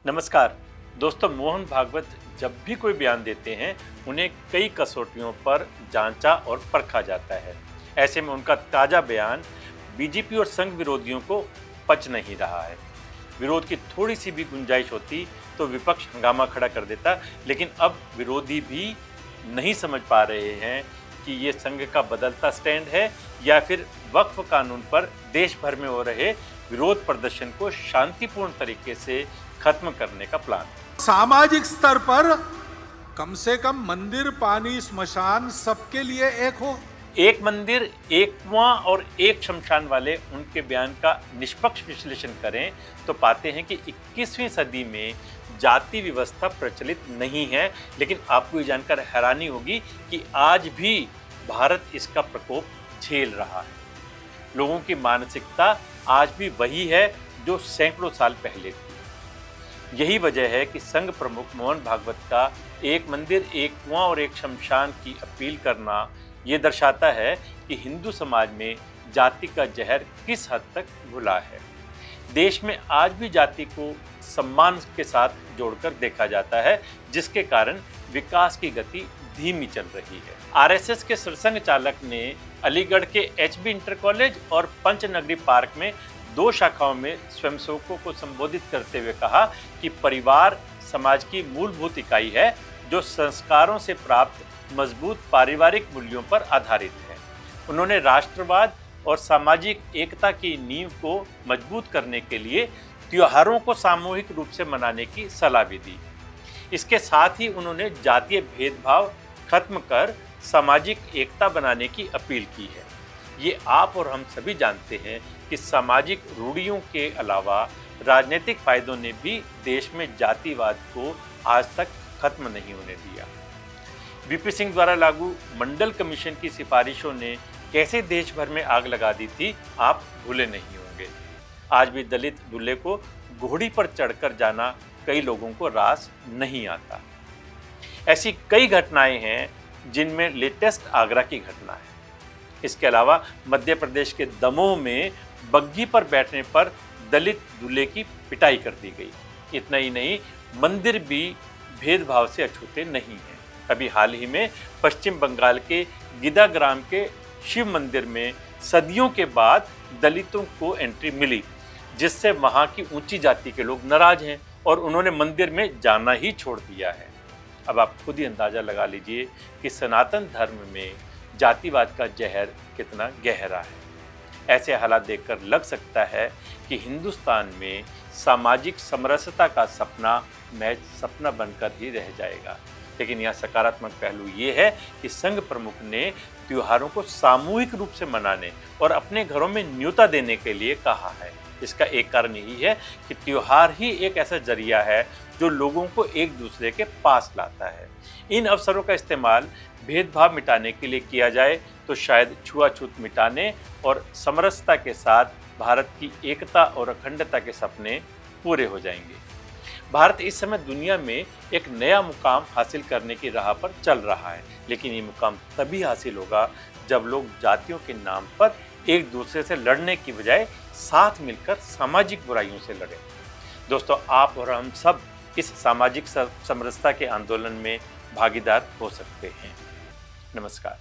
नमस्कार दोस्तों, मोहन भागवत जब भी कोई बयान देते हैं उन्हें कई कसौटियों पर जांचा और परखा जाता है। ऐसे में उनका ताज़ा बयान बीजेपी और संघ विरोधियों को पच नहीं रहा है। विरोध की थोड़ी सी भी गुंजाइश होती तो विपक्ष हंगामा खड़ा कर देता, लेकिन अब विरोधी भी नहीं समझ पा रहे हैं कि ये संघ का बदलता स्टैंड है या फिर वक्फ कानून पर देश भर में हो रहे विरोध प्रदर्शन को शांतिपूर्ण तरीके से खत्म करने का प्लान। सामाजिक स्तर पर कम से कम मंदिर, पानी, स्मशान सबके लिए एक हो। एक मंदिर, एक कुआं और एक शमशान वाले उनके बयान का निष्पक्ष विश्लेषण करें तो पाते हैं कि 21वीं सदी में जाति व्यवस्था प्रचलित नहीं है, लेकिन आपको ये जानकर हैरानी होगी कि आज भी भारत इसका प्रकोप झेल रहा है। लोगों की मानसिकता आज भी वही है जो सैकड़ों साल पहले थी। यही वजह है कि संघ प्रमुख मोहन भागवत का एक मंदिर, एक कुआं और एक शमशान की अपील करना ये दर्शाता है कि हिंदू समाज में जाति का जहर किस हद तक घुला है। देश में आज भी जाति को सम्मान के साथ जोड़कर देखा जाता है, जिसके कारण विकास की गति धीमी चल रही है। आरएसएस के सरसंघ चालक ने अलीगढ़ के एचबी इंटर कॉलेज और पंचनगरी पार्क में 2 शाखाओं में स्वयंसेवकों को संबोधित करते हुए कहा कि परिवार समाज की मूलभूत इकाई है जो संस्कारों से प्राप्त मजबूत पारिवारिक मूल्यों पर आधारित है। उन्होंने राष्ट्रवाद और सामाजिक एकता की नींव को मजबूत करने के लिए त्योहारों को सामूहिक रूप से मनाने की सलाह भी दी। इसके साथ ही उन्होंने जातीय भेदभाव खत्म कर सामाजिक एकता बनाने की अपील की है। ये आप और हम सभी जानते हैं कि सामाजिक रूढ़ियों के अलावा राजनीतिक फायदों ने भी देश में जातिवाद को आज तक खत्म नहीं होने दिया। वीपी सिंह द्वारा लागू मंडल कमीशन की सिफारिशों ने कैसे देश भर में आग लगा दी थी, आप भूले नहीं होंगे। आज भी दलित दूल्हे को घोड़ी पर चढ़कर जाना कई लोगों को रास नहीं आता। ऐसी कई घटनाएं हैं जिनमें लेटेस्ट आगरा की घटना है। इसके अलावा मध्य प्रदेश के दमोह में बग्घी पर बैठने पर दलित दूल्हे की पिटाई कर दी गई। इतना ही नहीं, मंदिर भी भेदभाव से अछूते नहीं हैं। अभी हाल ही में पश्चिम बंगाल के गिदा ग्राम के शिव मंदिर में सदियों के बाद दलितों को एंट्री मिली, जिससे वहाँ की ऊंची जाति के लोग नाराज हैं और उन्होंने मंदिर में जाना ही छोड़ दिया है। अब आप खुद ही अंदाज़ा लगा लीजिए कि सनातन धर्म में जातिवाद का जहर कितना गहरा है। ऐसे हालात देखकर लग सकता है कि हिंदुस्तान में सामाजिक समरसता का सपना महज सपना बनकर ही रह जाएगा। लेकिन यह सकारात्मक पहलू ये है कि संघ प्रमुख ने त्योहारों को सामूहिक रूप से मनाने और अपने घरों में न्योता देने के लिए कहा है। इसका एक कारण यही है कि त्योहार ही एक ऐसा जरिया है जो लोगों को एक दूसरे के पास लाता है। इन अवसरों का इस्तेमाल भेदभाव मिटाने के लिए किया जाए तो शायद छुआछूत मिटाने और समरसता के साथ भारत की एकता और अखंडता के सपने पूरे हो जाएंगे। भारत इस समय दुनिया में एक नया मुकाम हासिल करने की राह पर चल रहा है, लेकिन ये मुकाम तभी हासिल होगा जब लोग जातियों के नाम पर एक दूसरे से लड़ने की बजाय साथ मिलकर सामाजिक बुराइयों से लड़ें। दोस्तों, आप और हम सब इस सामाजिक समरसता के आंदोलन में भागीदार हो सकते हैं। नमस्कार।